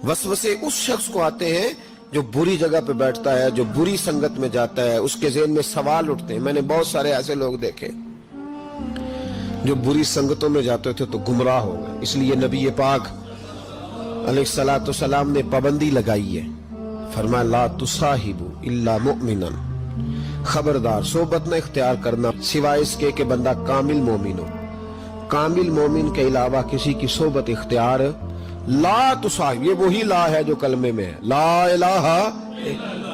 वसवसे उस शख्स को आते हैं जो बुरी जगह पे बैठता है, जो बुरी संगत में जाता है, उसके ज़हन में सवाल उठते हैं। मैंने बहुत सारे ऐसे लोग देखे जो बुरी संगतों में जाते थे तो गुमराह हो गए। इसलिए नबी पाक अलैहिस्सलातु वस्सलाम ने पाबंदी लगाई है, फरमाया ला तुसाहिबु इल्ला मुमिनन, खबरदार सोबत न इख्तियार करना सिवाय इसके कि बंदा कामिल मोमिन हो। कामिल मोमिन के अलावा किसी की सोबत इख्तियार ला तुसाहिब, ये वही ला है जो कलमे में है, ला इलाहा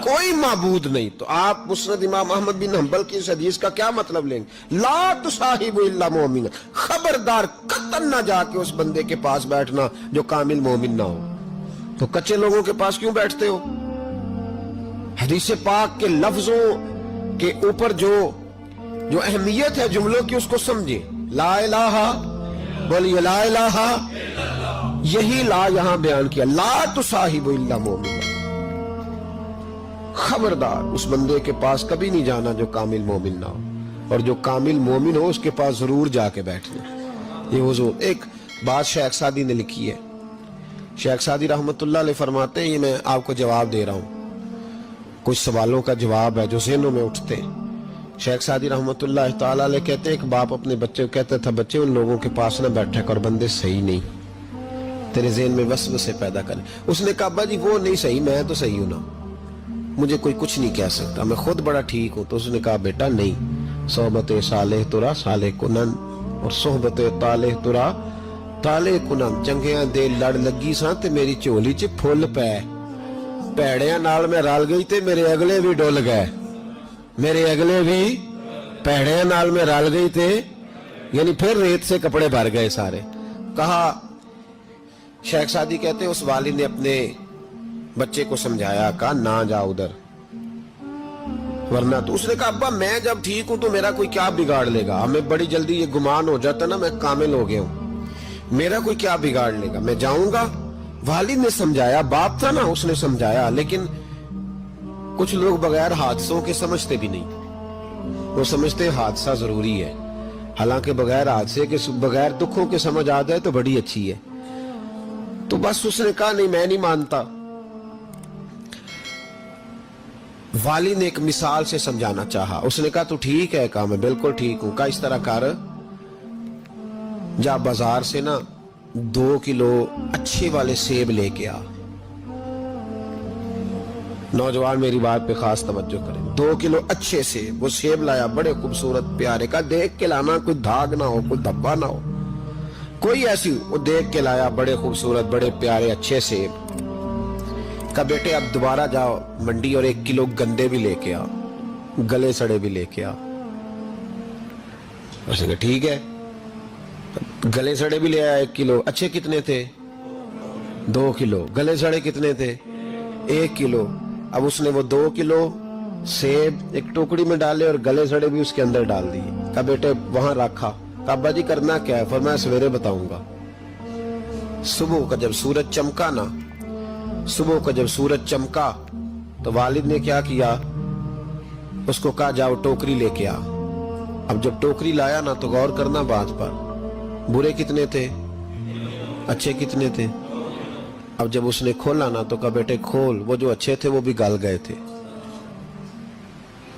कोई माबूद नहीं। तो आप मुस्नद इमाम अहमद बिन हंबल की इस हदीस का क्या मतलब लेंगे? ला तुसाहिबु इल्ला मोमिन, खबरदार कतन ना जाके उस बंदे के पास बैठना जो कामिल मोमिन ना हो। तो कच्चे लोगों के पास क्यों बैठते हो? हदीस पाक के लफ्जों के ऊपर जो अहमियत है जुमलों की उसको समझे। ला इलाहा, बोलिए ला इलाहा, यही ला यहां बयान किया, ला तुसाहिबु इल्ला मोमिन, खबरदार उस बंदे के पास कभी नहीं जाना जो कामिल मोमिन ना हो, और जो कामिल मोमिन हो उसके पास जरूर जाके बैठना। ये हुजूर एक बात शेख सादी ने लिखी है। शेख सादी रहमतुल्लाह अलैह फरमाते हैं, ये मैं आपको जवाब दे रहा हूं, कुछ सवालों का जवाब है जो ज़हनों में उठते हैं। शेख सादी रहमतुल्लाह तआला अलैह कहते हैं, एक बाप अपने बच्चे को कहता था, बच्चे उन लोगों के पास ना बैठा कर, बंदे सही नहीं, तेरे ज़हन में वसवसे पैदा करें। उसने कहा अब्बा जी वो नहीं सही, मैं तो सही हूं ना, मुझे कोई कुछ नहीं कह सकता, मैं खुद बड़ा ठीक हूं। तो उसने कहा बेटा नहीं, सोहबत सालेह तुरा सालेह कुनन और सोहबत तालेह तुरा तालेह कुनन, चंगियां दे लड़ लगी सा ते मेरी झोली च फुल पै, भैड़ियां नाल मैं रल गई ते मेरे अगले भी डुल गए, मेरे अगले भी भैड़ियां नाल मैं रल गई थे, यानी फिर रेत से कपड़े भर गए सारे। कहा शेख सादी कहते उस वालिद ने अपने बच्चे को समझाया, कहा ना जा उधर वरना तो। उसने कहा अब्बा मैं जब ठीक हूं तो मेरा कोई क्या बिगाड़ लेगा, हमें बड़ी जल्दी ये गुमान हो जाता ना मैं कामिल हो गया हूं, मेरा कोई क्या बिगाड़ लेगा, मैं जाऊंगा। वालिद ने समझाया, बाप था ना उसने समझाया, लेकिन कुछ लोग बगैर हादसों के समझते भी नहीं, वो समझते हादसा जरूरी है, हालांकि बगैर हादसे के बगैर दुखों के समझ आ जाए तो बड़ी अच्छी है। तो बस उसने कहा नहीं मैं नहीं मानता। वाली ने एक मिसाल से समझाना चाहा, उसने कहा तू ठीक है, कहा मैं बिल्कुल ठीक हूं। कहा इस तरह कर, जा बाजार से ना 2 किलो अच्छे वाले सेब लेके आ। नौजवान मेरी बात पे खास तवज्जो करें, 2 किलो अच्छे सेब। वो सेब लाया बड़े खूबसूरत प्यारे, का देख के लाना, कोई दाग ना हो, कोई धब्बा ना हो, कोई ऐसी, वो देख के लाया बड़े खूबसूरत बड़े प्यारे अच्छे सेब। का बेटे अब दोबारा जाओ मंडी और 1 किलो गंदे भी लेके आ, गले सड़े भी लेके आ। उसने कहा ठीक है, गले सड़े भी ले आया 1 किलो। अच्छे कितने थे? 2 किलो। गले सड़े कितने थे? 1 किलो। अब उसने वो 2 किलो सेब एक टोकरी में डाले और गले सड़े भी उसके अंदर डाल दिए। का बेटे वहां रखा। का अब्बा जी करना क्या है? फरमाया सवेरे बताऊंगा। सुबह का जब सूरज चमका ना, सुबह का जब सूरज चमका तो वालिद ने क्या किया, उसको कहा जाओ टोकरी लेके आ। अब जब टोकरी लाया ना तो गौर करना बात पर, बुरे कितने थे, अच्छे कितने थे। अब जब उसने खोला ना तो कहा बेटे खोल, वो जो अच्छे थे वो भी गल गए थे,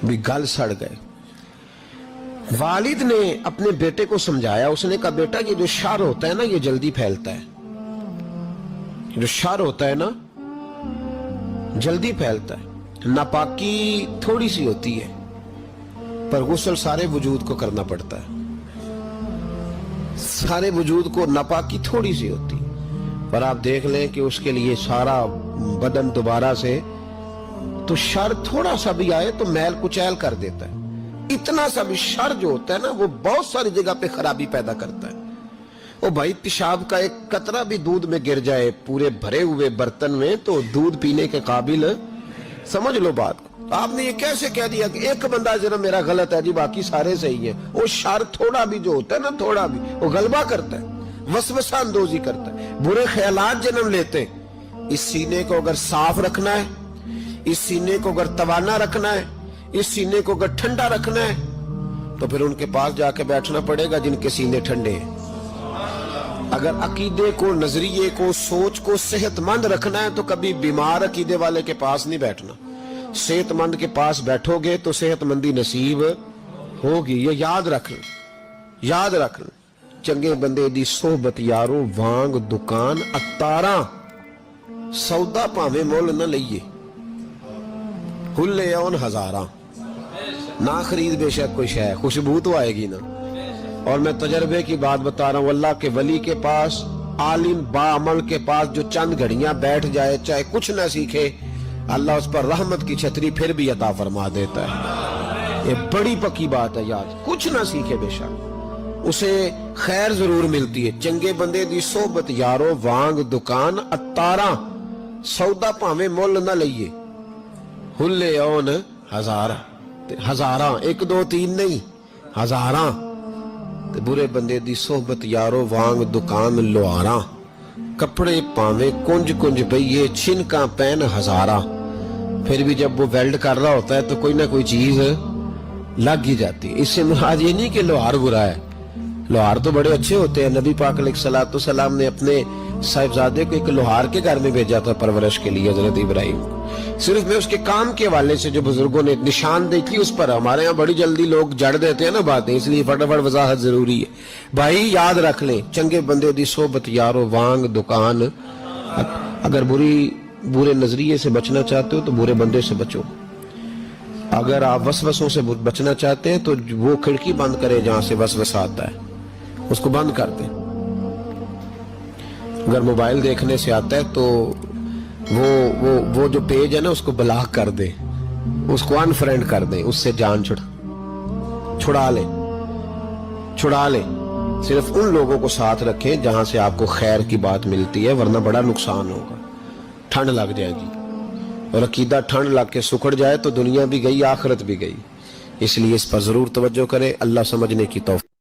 भी गल सड़ गए। वालिद ने अपने बेटे को समझाया, उसने कहा बेटा ये जो शर होता है ना ये जल्दी फैलता है, जो शर होता है ना जल्दी फैलता है। नापाकी थोड़ी सी होती है पर गुस्ल सारे वजूद को करना पड़ता है, सारे वजूद को नापाकी थोड़ी सी होती है, पर आप देख लें कि उसके लिए सारा बदन दोबारा से, तो शर थोड़ा सा भी आए तो मैल कुचैल कर देता है। इतना सा भी शर जो होता है ना वो बहुत सारी जगह पे खराबी पैदा करता है। ओ भाई पेशाब का एक कतरा भी दूध में गिर जाए पूरे भरे हुए बर्तन में तो दूध पीने के काबिल, समझ लो बात को। आपने ये कैसे कह दिया कि एक बंदा जरा मेरा गलत है जी बाकी सारे सही है। वो शर थोड़ा भी जो होता है ना, थोड़ा भी वो गलबा करता है, वसवसा अंदोजी करता है, बुरे ख्यालात जन्म लेते हैं। इस सीने को अगर साफ रखना है, इस सीने को अगर तवाना रखना है, इस सीने को अगर ठंडा रखना है तो फिर उनके पास जाके बैठना पड़ेगा जिनके सीने ठंडे हैं। اگر عقیدے کو، نظریے کو، سوچ کو صحت مند رکھنا ہے تو کبھی بیمار عقیدے والے کے پاس نہیں بیٹھنا. صحت مند کے پاس بیٹھو گے تو صحت مندی نصیب ہوگی. یہ یاد رکھنا، یاد رکھنا. چنگے بندے دی صحبت یارو وانگ دکان اتاراں، سودا پاویں مول نہ لئیے، ہلے اون ہزاراں. نہ خرید بے شک کوئی شے، خوشبو تو آئے گی نا. اور میں تجربے کی بات بتا رہا ہوں، اللہ کے ولی کے پاس، عالم باعمل کے پاس جو چند گھڑیاں بیٹھ جائے چاہے کچھ نہ سیکھے، اللہ اس پر رحمت کی چھتری پھر بھی عطا فرما دیتا ہے. یہ بڑی پکی بات ہے یاد. کچھ نہ سیکھے بے شک اسے خیر ضرور ملتی ہے. چنگے بندے دی صحبت یارو وانگ دکان اتاراں، سودا پاویں مول نہ لئیے، ہلے اون ہزاراں. ہزاراں، ایک دو تین نہیں، ہزاراں. برے بندے دی صحبت یارو وانگ دکان لواراں، کپڑے پاویں کنج کنج پئیے، چھنکاں پین ہزاراں. پھر بھی جب وہ ویلڈ کر رہا ہوتا ہے تو کوئی نہ کوئی چیز لگ ہی جاتی ہے. اس سے مراد یہ نہیں کہ لوہار برا ہے، لوہار تو بڑے اچھے ہوتے ہیں. نبی پاک علیہ السلام نے اپنے صاحبزادے کو ایک لوہار کے گھر میں بھیجا تھا پرورش کے لیے، حضرت ابراہیم. صرف میں اس کے کام کے حوالے سے جو بزرگوں نے نشاندہی کی اس پر، ہمارے ہاں بڑی جلدی لوگ جڑ دیتے ہیں نا باتیں، اس لیے فٹافٹ وضاحت ضروری ہے. بھائی یاد رکھ لیں، چنگے بندے دی صحبت یارو وانگ دکان. اگر برے نظریے سے بچنا چاہتے ہو تو برے بندے سے بچو. اگر آپ وسوسوں سے بچنا چاہتے ہیں تو وہ کھڑکی بند کرے جہاں سے وسوسہ آتا ہے، اس کو بند کر دیں. اگر موبائل دیکھنے سے آتا ہے تو وہ جو پیج ہے نا اس کو بلاک کر دیں، اس کو انفرینڈ کر دیں، اس سے جان چھڑا لیں. صرف ان لوگوں کو ساتھ رکھیں جہاں سے آپ کو خیر کی بات ملتی ہے، ورنہ بڑا نقصان ہوگا. ٹھنڈ لگ جائے گی، اور عقیدہ ٹھنڈ لگ کے سکڑ جائے تو دنیا بھی گئی، آخرت بھی گئی. اس لیے اس پر ضرور توجہ کریں. اللہ سمجھنے کی توفیق